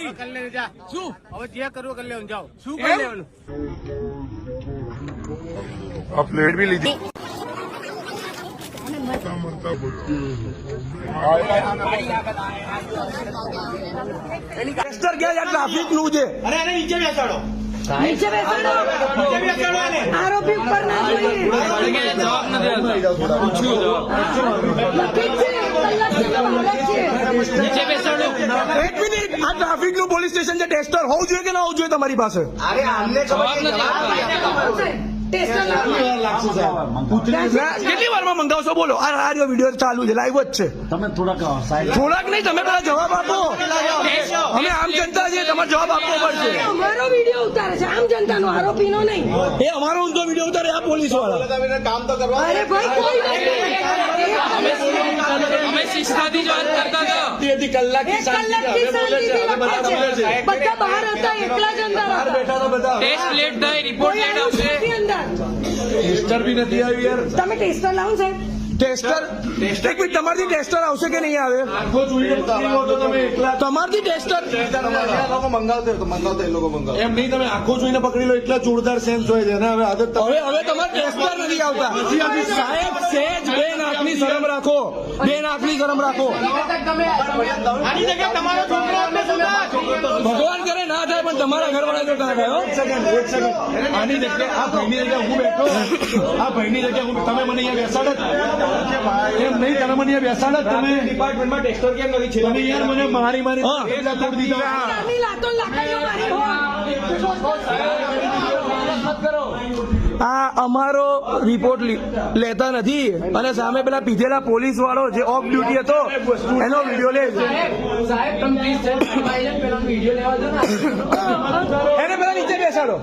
તમારી કરી લે જા શું હવે જે કરવું કરી લેવાનું જાઓ શું કરી લેવાનું આ પ્લેટ भी लीजिए ટેસ્ટર ક્યાં છે ટ્રાફિક નું છે અરે એને નીચે બેસાડો નીચે બેસાડો આરોપી ઉપર ના જોઈએ નીચે બેસાડો એક મિનિટ આ ટ્રાફિક નું પોલીસ સ્ટેશન છે ટેસ્ટર હોવું જોઈએ કે ના હોવું જોઈએ તમારી પાસે કેટલી વારમાં મંગાવશો બોલો આ રાડિયો વિડીયો ચાલુ છે લાઈવ જ છે તમે થોડાક નહીં તમે પેલા જવાબ આપો અમે આમ જનતા છે તમારે જવાબ આપવો પડશે અમારો વિડીયો ઉતારે છે આમ જનતાનો આરોપીનો નહીં એ અમારો ઊંધો વિડીયો ઉતારે આ પોલીસ વાળા કામ તો કરવા અરે ભાઈ કોઈ અમે શિસ્તાથી જ વાત કરતા હતા કલાકથી એક કલાકથી શાંતિથી લખે છે બધા બહાર હતા એકલા જ અંદર હતા ટેસ્ટ લેટ થાય રિપોર્ટ લેટ આવશે નથી અંદર ટેસ્ટર બી નથી આવ્યું યાર તમે ટેસ્ટર લાવો સાહેબ ટેસ્ટર એક મિનિટ તમારથી ટેસ્ટર આવશે કે નહીં આવે તમારથી ટેસ્ટર એમ નહીં તમે આંખો જોઈને પકડી લો એટલા જોરદાર સેન્સ હોય છે ને હવે આદત હવે તમારે ટેસ્ટર નથી આવતા સાહેબ સેજ બે નાકની શરમ રાખો બે નાકની શરમ રાખો આની જગ્યાએ તમારો છોકરો અમને સમજાય. ભગવાન કરે ના થાય પણ તમારા ઘરવાળા તો ના થાય હો. એક સેકન્ડ આની જગ્યાએ આ ભાઈની જગ્યાએ હું બેઠો આ ભાઈની જગ્યાએ હું તમે મને અહીંયા બેસાડત એમ નહીં તમે મને અહીંયા બેસાડત તમે ડિપાર્ટમેન્ટમાં ટેસ્ટર કેમ નથી છે તમે યાર મને મારી હા. એ તોડ દીધા આની લાતો લાકડીઓ મારી હોય આ અમારો રિપોર્ટ લેતા નથી અને સામે પેલા પીધેલા પોલીસ વાળો જે ઓફ ડ્યુટી હતો એનો વિડીયો લે છે એને પેલા નીચે બેસાડો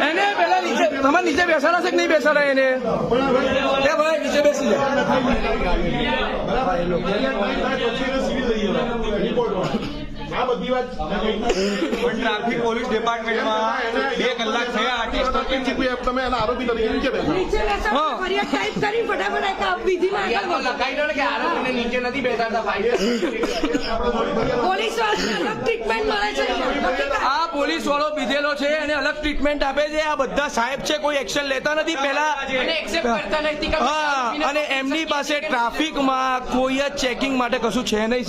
એને પેલા નીચે તમારે નીચે બેસાડાશે કે નહીં બેસાડા એને એ ભાઈ નીચે બેસી જાય આ બધી વાત ટ્રાફિક પોલીસ ડિપાર્ટમેન્ટમાં 2 કલાક થયા ટેસ્ટર કેમ છે તમે એના આરોપી તરીકે નીચે બેસો નીચે બેસાડો ફરિયાદ ટાઈપ કરી ફટાફટ એક વિધિમાં આગળ વધો લખાઈ દો ને કે આરોપીને નીચે નથી બેસાડતા ભાઈ પોલીસ વાળાને અલગ ટ્રીટમેન્ટ મળે છે આ પોલીસ વાળો પીધેલો છે એને અલગ ટ્રીટમેન્ટ આપે છે આ બધા સાહેબ છે કોઈ એક્શન લેતા નથી પેલા એક્સેપ્ટ કરતા નથી હા અને એમની પાસે ટ્રાફિકમાં કોઈ જ ચેકિંગ માટે કશું છે નહીં.